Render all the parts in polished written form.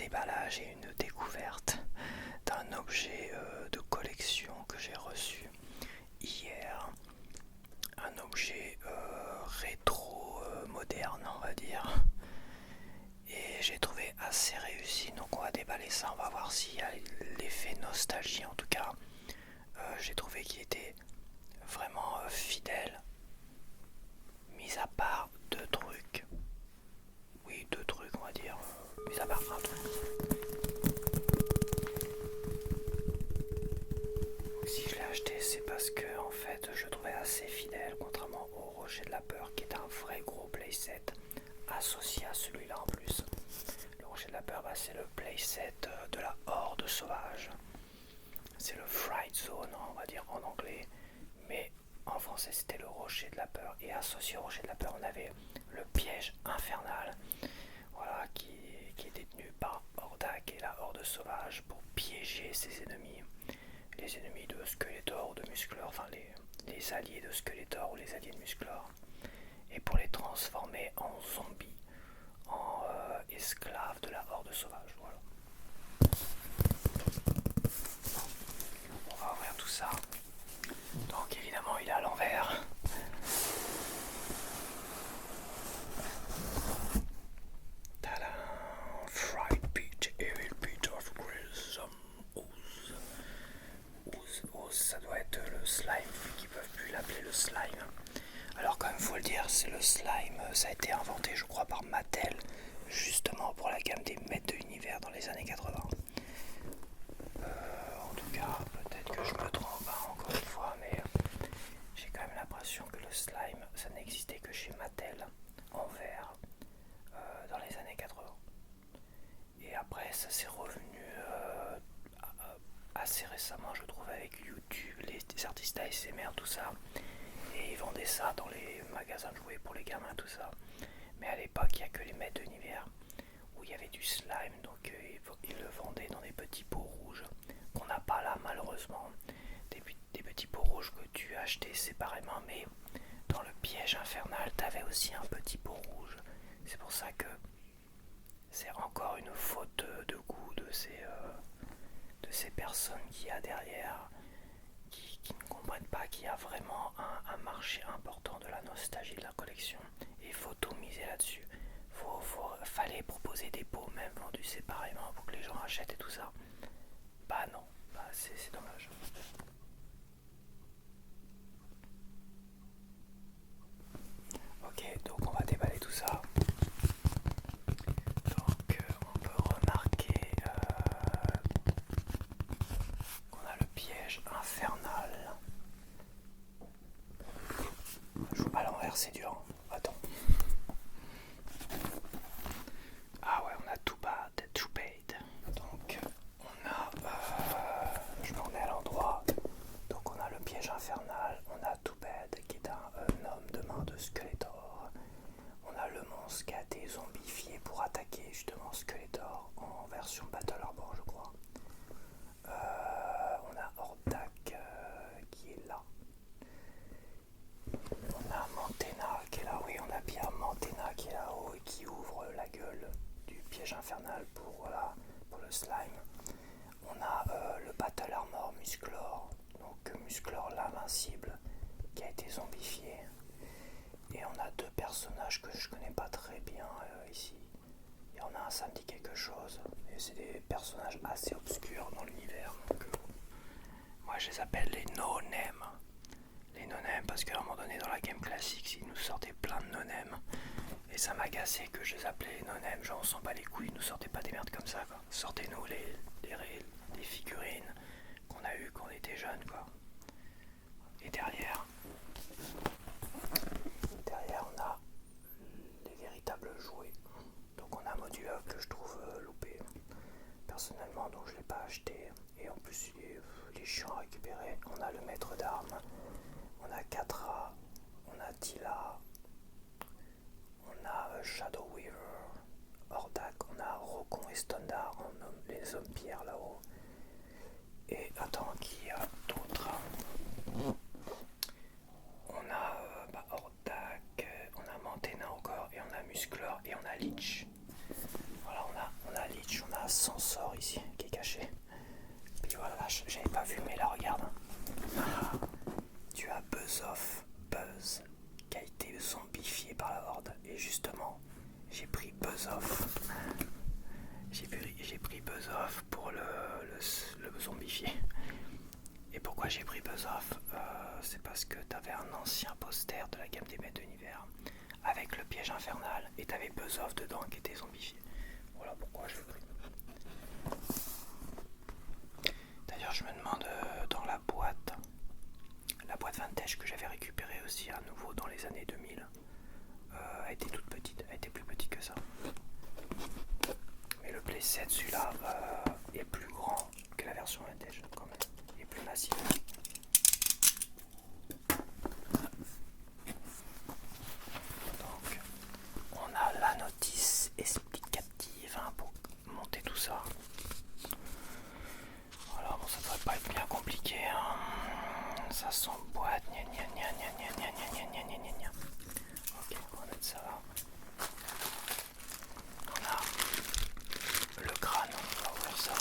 déballage et une découverte d'un objet de collection que j'ai reçu hier. Un objet rétro moderne, on va dire. Et j'ai trouvé assez réussi, donc on va déballer ça, on va voir s'il y a l'effet nostalgie. En tout cas, j'ai trouvé qu'il était vraiment fidèle, mis à part deux trucs. Oui, deux trucs, on va dire, mis à part un truc. Si je l'ai acheté, c'est parce que en fait, je le trouvais assez fidèle, contrairement au Rocher de la Peur, qui est un vrai gros playset associé à celui-là en plus. Le Rocher de la Peur, c'est le playset de la Horde Sauvage. C'est le Fright Zone, on va dire en anglais, mais en français c'était le Rocher de la Peur. Et associé au Rocher de la Peur, on avait le Piège Infernal, voilà, qui est détenu par Hordak et la Horde Sauvage pour piéger ses ennemis. Les ennemis de Skeletor ou de Musclor, enfin les alliés de Skeletor ou les alliés de Musclor, et pour les transformer en zombies, en esclaves de la Horde Sauvage. Voilà. On va ouvrir tout ça. Donc évidemment il est à l'envers. Tadam! Fright Pit, Evil Pit of Grissom Ooze. Ooze, ça doit être le slime, vu qu'ils peuvent plus l'appeler le slime. Alors quand même faut le dire, c'est le slime, ça a été inventé je crois par Mattel, justement pour la gamme des maîtres de l'univers dans les années 80. En tout cas, peut-être que je me trompe encore une fois, mais j'ai quand même l'impression que le slime, ça n'existait que chez Mattel, en verre, dans les années 80. Et après, ça s'est revenu assez récemment, je trouve, avec YouTube, les artistes ASMR, tout ça. Et ils vendaient ça dans les magasins de jouets pour les gamins, tout ça. Mais à l'époque, il n'y a que les maîtres de l'univers où il y avait du slime, donc ils le vendaient dans des petits pots rouges qu'on n'a pas là malheureusement. Des petits pots rouges que tu achetais séparément, mais dans le Piège Infernal, tu avais aussi un petit pot rouge. C'est pour ça que c'est encore une faute de goût de ces personnes qu'il y a derrière, qui ne comprennent pas qu'il y a vraiment un marché important de la nostalgie de la collection. Et il faut tout miser là-dessus. Fallait proposer des pots même vendus séparément pour que les gens achètent et tout ça. Bah non, bah c'est dommage. Ok, donc on va déballer tout ça. Donc on peut remarquer qu'on a le Piège Infernal. Je joue à l'envers, c'est dur. Attends. Ah ouais, on a Too Bad, Too Paid. Donc on a, je me remets à l'endroit. Donc on a le Piège Infernal, on a Too Bad qui est un homme de main de Skeletor. On a le monstre qui a été zombifié pour attaquer justement Skeletor en version Battle Arbor, je crois. On a Hordak qui est là. On a Mantena qui est là, oui, on a bien Mantena qui est là-haut et qui ouvre la gueule du Piège Infernal pour le slime. On a le Battle Armor Musclor, donc Musclor l'invincible qui a été zombifié. Et on a deux personnages que je connais pas très bien ici. Il y en a un, ça me dit quelque chose, et c'est des personnages assez obscurs dans l'univers. Donc moi je les appelle les no-names. Les no-names parce qu'à un moment donné dans la game classique, ils nous sortaient plein de no-names. Et ça m'agaçait que je les appelais les no-names, genre on s'en bat les couilles, ils nous sortez pas des merdes comme ça quoi. Sortez-nous les figurines qu'on a eues quand on était jeunes quoi. Et derrière on a les véritables jouets. Donc on a Modula que je trouve loupé personnellement, donc je l'ai pas acheté. Et en plus il est chiant à récupérer. On a le maître d'armes, on a Katra, on a Tila, on a Shadow Weaver, Hordak, on a Rokon et Stondar, les hommes pierres là-haut. Et attends, qui y a d'autres? On a Hordak, on a Mantena encore, et on a Musclor, et on a Leech. Voilà, on a Leech, on a pas vu, mais là regarde. Tu as Buzz, qui a été zombifié par la horde. Et justement, j'ai pris Buzz Off. J'ai pris Buzz Off pour le zombifier. Et pourquoi j'ai pris Buzz Off c'est parce que t'avais un ancien poster de la gamme des maîtres d'univers avec le piège infernal et t'avais Buzz Off dedans qui était zombifié. Voilà pourquoi je l'ai pris. D'ailleurs, je me demande dans la boîte vintage que j'avais récupérée aussi à nouveau dans les années 2000, elle était toute petite, elle était plus petite que ça. Mais le playset, celui-là, est plus grand que la version vintage, quand même, et plus massif. Donc, on a la notice explicative pour monter tout ça. Voilà, bon, ça devrait pas être bien compliqué. Hein. Ça s'emboîte. Ok, on va mettre ça là. On a le crâne, on va ouvrir ça.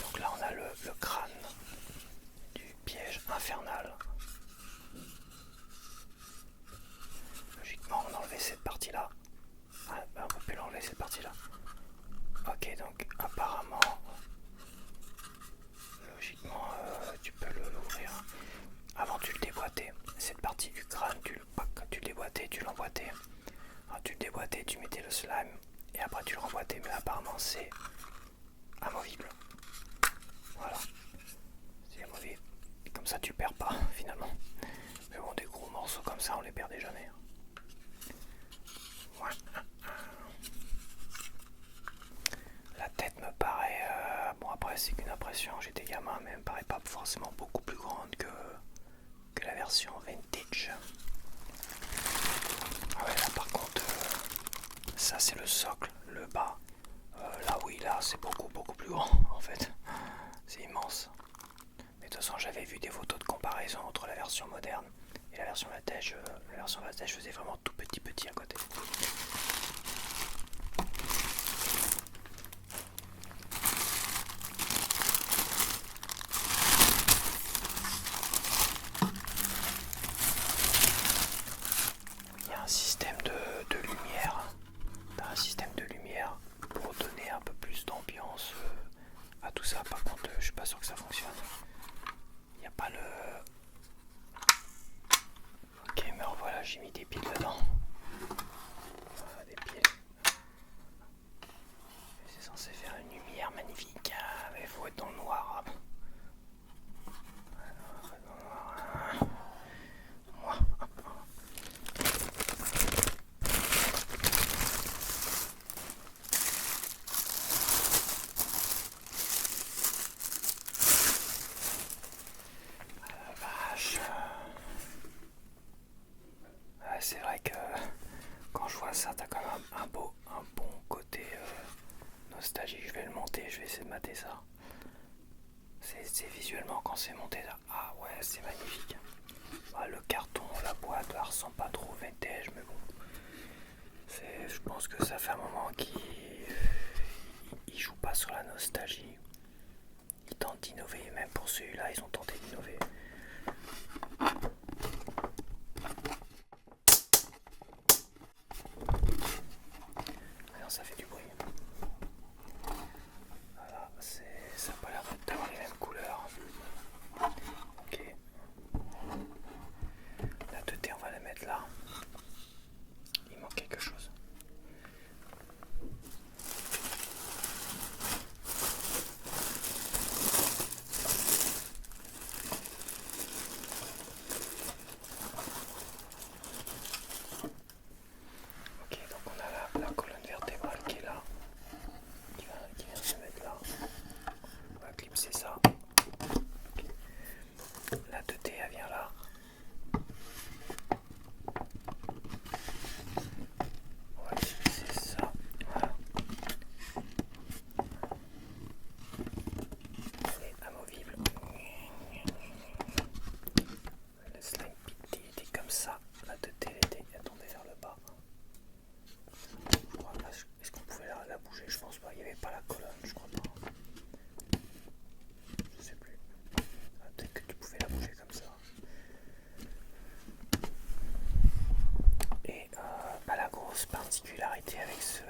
Donc là on a le crâne du piège infernal. Logiquement on enlevait cette partie là. Ah, on peut plus l'enlever cette partie là. Ok, donc apparemment logiquement tu peux l'ouvrir. Avant tu le déboîtais. Cette partie du crâne tu le déboîtais, tu l'emboîtais. Alors, tu le déboîtais, tu mettais le slime et après tu le remboîtais, mais apparemment c'est amovible. Voilà, c'est amovible. Et comme ça tu perds pas finalement. Mais bon, des gros morceaux comme ça on les perdait jamais. Ouais. La tête me paraît, bon après c'est qu'une impression, j'étais gamin, mais elle me paraît pas forcément beaucoup plus grande que la version vintage. Ah ouais, là par contre, ça c'est le socle, le bas. Là oui, là c'est beaucoup plus grand en fait. C'est immense. Mais de toute façon j'avais vu des photos de comparaison entre la version moderne et la version vintage. La version vintage faisait vraiment tout petit à côté. Il y a un système de lumière. Un système de lumière pour donner un peu plus d'ambiance à tout ça. Par contre, je suis pas sûr que ça fonctionne. Il n'y a pas le... Ok, mais voilà, j'ai mis des piles dedans. Voilà, des piles. C'est censé faire une lumière magnifique, mais il faut être dans le noir. C'est vrai que quand je vois ça, t'as quand même un bon côté nostalgique. Je vais le monter, je vais essayer de mater ça. C'est visuellement quand c'est monté là. Ah ouais, c'est magnifique. Bah, le carton, la boîte, elle ressemble pas trop vintage, mais bon. Je pense que ça fait un moment qu'il joue pas sur la nostalgie. Ils tentent d'innover, même pour celui-là, ils ont tenté d'innover. Ça fait du bruit. Voilà, ça n'a pas l'air d'avoir les mêmes couleurs. Ok. La 2T, on va la mettre là. Il manque quelque chose. comme ça. La tête elle tombée vers le bas. Est-ce qu'on pouvait la bouger? Je pense pas. Il n'y avait pas la colonne, je crois pas. Je sais plus. Peut-être que tu pouvais la bouger comme ça. Et la grosse particularité avec ce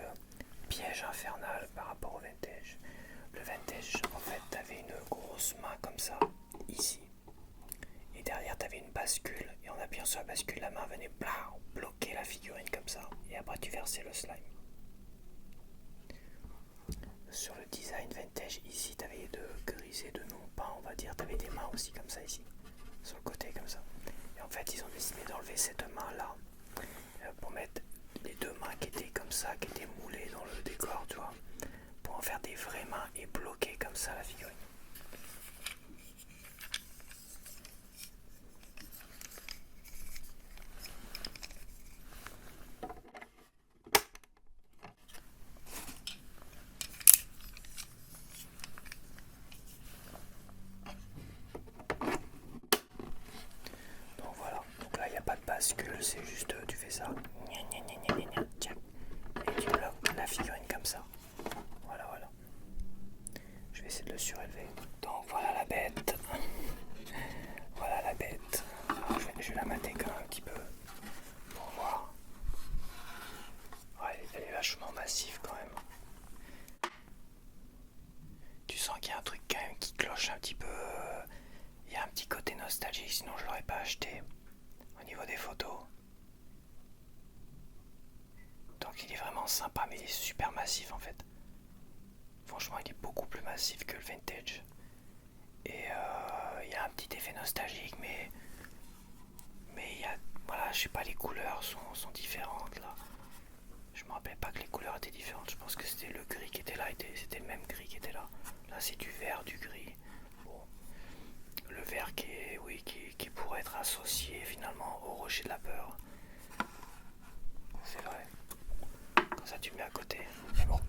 piège infernal par rapport au vintage. Le vintage, en fait, t'avais une grosse main comme ça, ici. Et derrière, t'avais une bascule. Et en appuyant sur la bascule, la main venait bloquer la figurine comme ça. Et après, tu versais le slime. Sur le design vintage, ici, t'avais de gris et de non-pas, on va dire. T'avais des mains aussi comme ça, ici. Sur le côté, comme ça. Et en fait, ils ont décidé d'enlever cette main-là pour mettre les deux mains qui étaient comme ça, qui étaient moulées dans le décor, tu vois, pour en faire des vraies mains et bloquer comme ça la figurine. Donc voilà, donc là il n'y a pas de bascule, c'est juste tu fais ça, et tu bloques la figurine comme ça. Voilà, voilà. Je vais essayer de le surélever. Donc voilà la bête. Voilà la bête. Alors, je vais la mater quand même un petit peu pour voir. Ouais, elle est vachement massive quand même. Tu sens qu'il y a un truc quand même qui cloche un petit peu. Il y a un petit côté nostalgique, sinon je l'aurais pas acheté. Au niveau des photos. Donc il est vraiment sympa, mais il est super massif en fait. Franchement, il est beaucoup plus massif que le vintage. Et il y a un petit effet nostalgique, mais il y a, voilà, je sais pas, les couleurs sont différentes là. Je me rappelle pas que les couleurs étaient différentes. Je pense que c'était le gris qui était là, c'était le même gris qui était là. Là, c'est du vert, du gris. Bon, le vert qui pourrait être associé finalement au rocher de la peur. C'est vrai. Comme ça, tu mets à côté. Mais bon,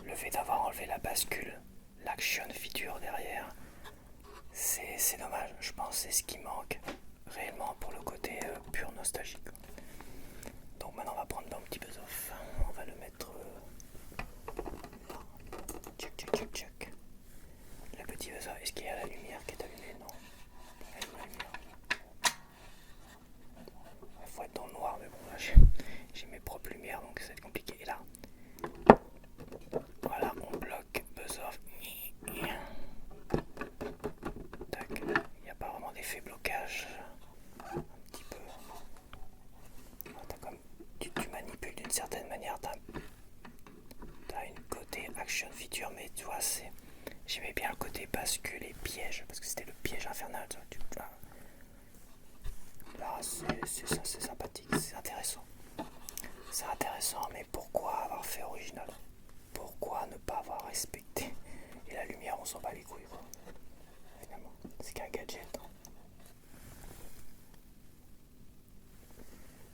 le fait d'avoir enlevé la bascule, l'action feature derrière, c'est dommage. Je pense que c'est ce qui manque réellement pour le côté pur nostalgique. Donc maintenant, on va prendre un petit peu d'off. On va le mettre là. Tchac. Le petit buzzer. Est-ce qu'il y a la lumière qui est allumée? Non. Allume la lumière. Il faut être dans le noir, mais bon, là, j'ai mes propres lumières, donc ça va être compliqué. Et là, voilà, on bloque buzzer. Tac. Il n'y a pas vraiment d'effet blocage. Un petit peu. Comme tu manipules d'une certaine manière, t'as une côté action feature, mais tu vois, j'aimais bien le côté bascule et piège, parce que c'était le piège infernal. Là, c'est sympathique, c'est intéressant. C'est intéressant, mais pourquoi avoir fait original? Pourquoi ne pas avoir respecté? Et la lumière, on s'en bat les couilles, quoi. Finalement, c'est qu'un gadget. Hein.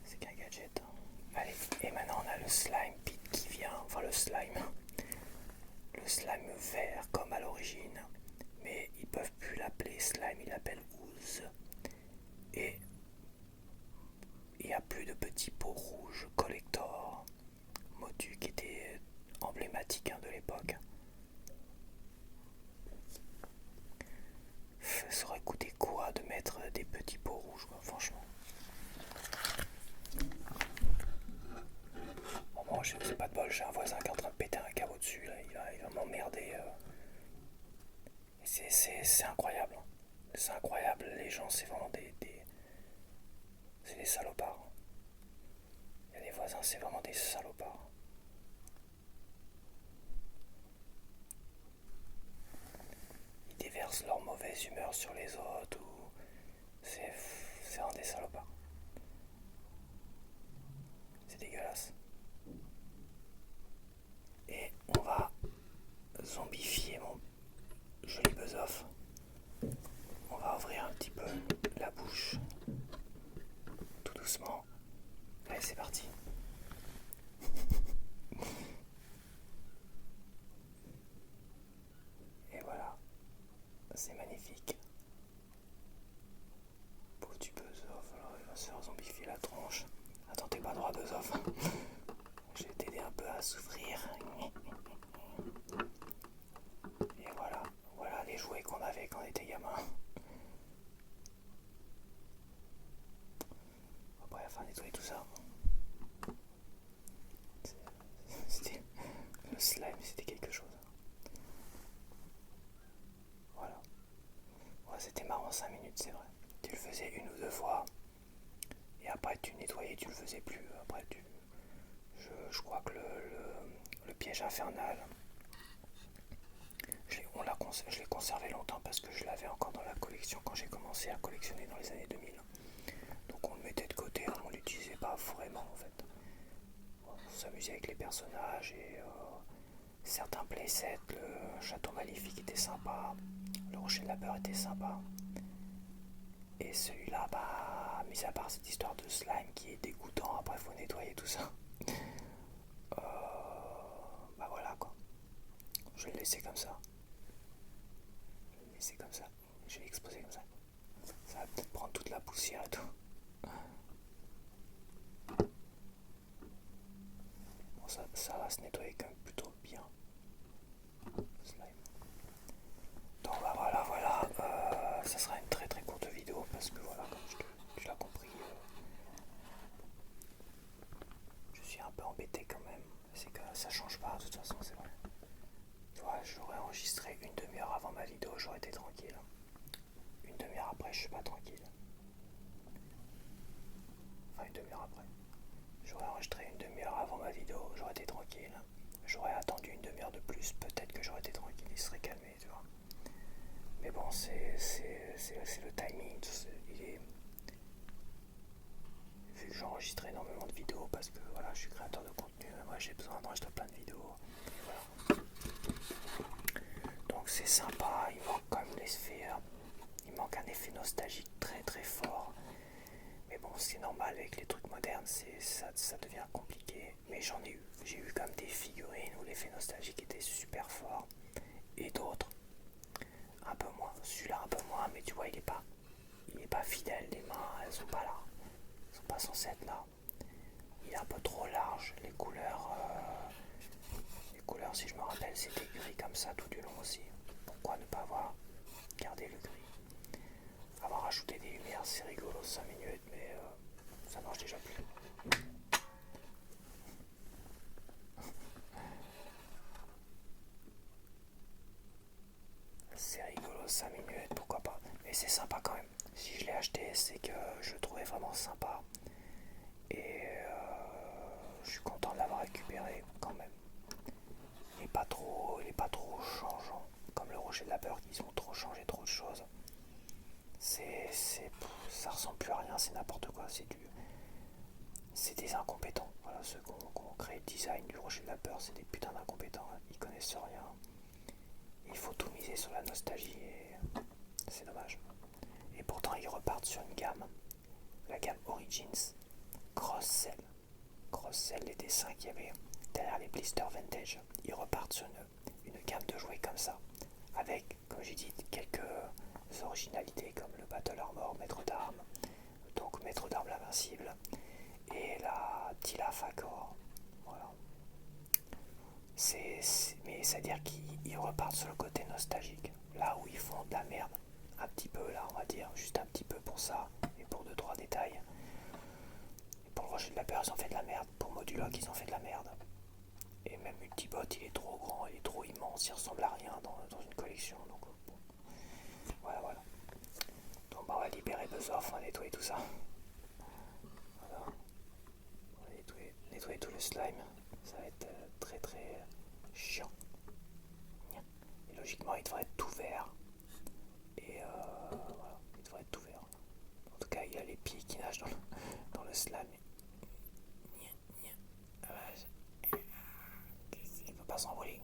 C'est qu'un gadget. Hein. Allez, et maintenant on a le slime pit qui vient, enfin le slime vert comme à l'origine, mais ils peuvent plus l'appeler slime, ils l'appellent ooze. Et il n'y a plus de petits pots rouges collector, motu qui était emblématique de l'époque. Ça aurait coûté quoi de mettre des petits pots rouges, quoi, franchement. Bon, c'est pas de bol, j'ai un voisin qui est en train de péter un câble au-dessus, là, il va m'emmerder. C'est incroyable. C'est incroyable, les gens, c'est vraiment c'est des salopards. Il y a des voisins, c'est vraiment des salopards. Ils déversent leur mauvaise humeur sur les autres, ou c'est vraiment des salopards. C'est dégueulasse. Et on va zombifier mon joli buzz-off. On va ouvrir un petit peu la bouche, tout doucement. Allez, c'est parti. Et voilà, c'est magnifique. Pauvre du buzz-off, alors il va se faire zombifier Je vais t'aider un peu à souffrir. Et voilà, voilà les jouets qu'on avait quand on était gamin. Après, enfin nettoyer tout ça. C'était le slime, c'était quelque chose. Voilà. Ouais, c'était marrant 5 minutes, c'est vrai. Tu le faisais une ou deux fois. Et après tu nettoyais, tu le faisais plus. Après je crois que le piège infernal, je l'ai conservé longtemps parce que je l'avais encore dans la collection quand j'ai commencé à collectionner dans les années 2000. Donc on le mettait de côté, on ne l'utilisait pas vraiment en fait. On s'amusait avec les personnages et certains playsets, le château maléfique était sympa, le rocher de la peur était sympa. Et celui-là, bah, mis à part cette histoire de slime qui est dégoûtant, après faut nettoyer tout ça. Bah voilà quoi. Je vais le laisser comme ça. Je vais le laisser comme ça. Je vais l'exposer comme ça. Ça va peut-être prendre toute la poussière et tout. Bon, ça va se nettoyer quand même plutôt bien. Slime. Donc bah voilà, voilà. Ça sera une très très courte vidéo parce que voilà, comme tu l'as compris, je suis un peu embêté quand même. C'est que ça change pas de toute façon, c'est vrai. Tu vois, j'aurais enregistré une demi-heure avant ma vidéo, j'aurais été tranquille. Une demi-heure après, je suis pas tranquille. Enfin, une demi-heure après. J'aurais enregistré une demi-heure avant ma vidéo, j'aurais été tranquille. J'aurais attendu une demi-heure de plus, peut-être que j'aurais été tranquille, il serait calmé, tu vois. Mais bon, c'est le timing. Vu que j'enregistre énormément de vidéos, parce que voilà, je suis créateur de contenu, moi j'ai besoin d'enregistrer plein de vidéos. Voilà. Donc c'est sympa, il manque quand même l'effet, il manque un effet nostalgique très très fort. Mais bon, c'est normal avec les trucs modernes, ça devient compliqué. Mais j'en ai eu. J'ai eu comme des figurines où l'effet nostalgique était super fort. Et d'autres, un peu moins. Celui-là un peu moins, mais tu vois, il est pas fidèle. Les mains, elles sont pas là. Elles sont pas censées être là. Il est un peu trop large. Les couleurs, si je me rappelle, c'était gris comme ça tout du long aussi. Pourquoi ne pas avoir gardé le gris? Avoir ajouté des lumières, c'est rigolo 5 minutes, mais ça marche déjà plus. C'est rigolo 5 minutes, pourquoi pas. Mais c'est sympa quand même. Si je l'ai acheté, c'est que je le trouvais vraiment sympa. Et je suis content de l'avoir récupéré quand même. Il est pas trop changeant. Comme le rocher de la peur, ils ont trop changé trop de choses. Ça ressemble plus à rien, c'est n'importe quoi. C'est des incompétents. Voilà, ceux qui ont créé le design du rocher de la peur, c'est des putains d'incompétents. Ils connaissent rien. Il faut tout miser sur la nostalgie et c'est dommage. Et pourtant, ils repartent sur une gamme, la gamme Origins, Cross-Sell. Cross-Sell, les dessins qu'il y avait derrière les blisters vintage. Ils repartent sur une gamme de jouets comme ça, avec, comme j'ai dit, quelques originalités comme le Battle Armor, maître d'armes, donc maître d'armes l'invincible, et la Tilaf Accor. Voilà. Mais c'est-à-dire qu'ils repartent sur le côté nostalgique, là où ils font de la merde, un petit peu là on va dire, juste un petit peu pour ça, et pour 2-3 détails. Et pour le rocher de la peur ils ont fait de la merde, pour Moduloc ils ont fait de la merde. Et même Multibot il est trop grand, il est trop immense, il ressemble à rien dans une collection, donc bon. Voilà. Donc bah, on va libérer Buzzoff, on va nettoyer tout ça. Voilà. On va nettoyer tout le slime, ça va être très très chiant. Et logiquement il devrait être tout vert. Et voilà, il devrait être tout vert. En tout cas il a les pieds qui nagent dans le slime. Il ne peut pas s'envoler.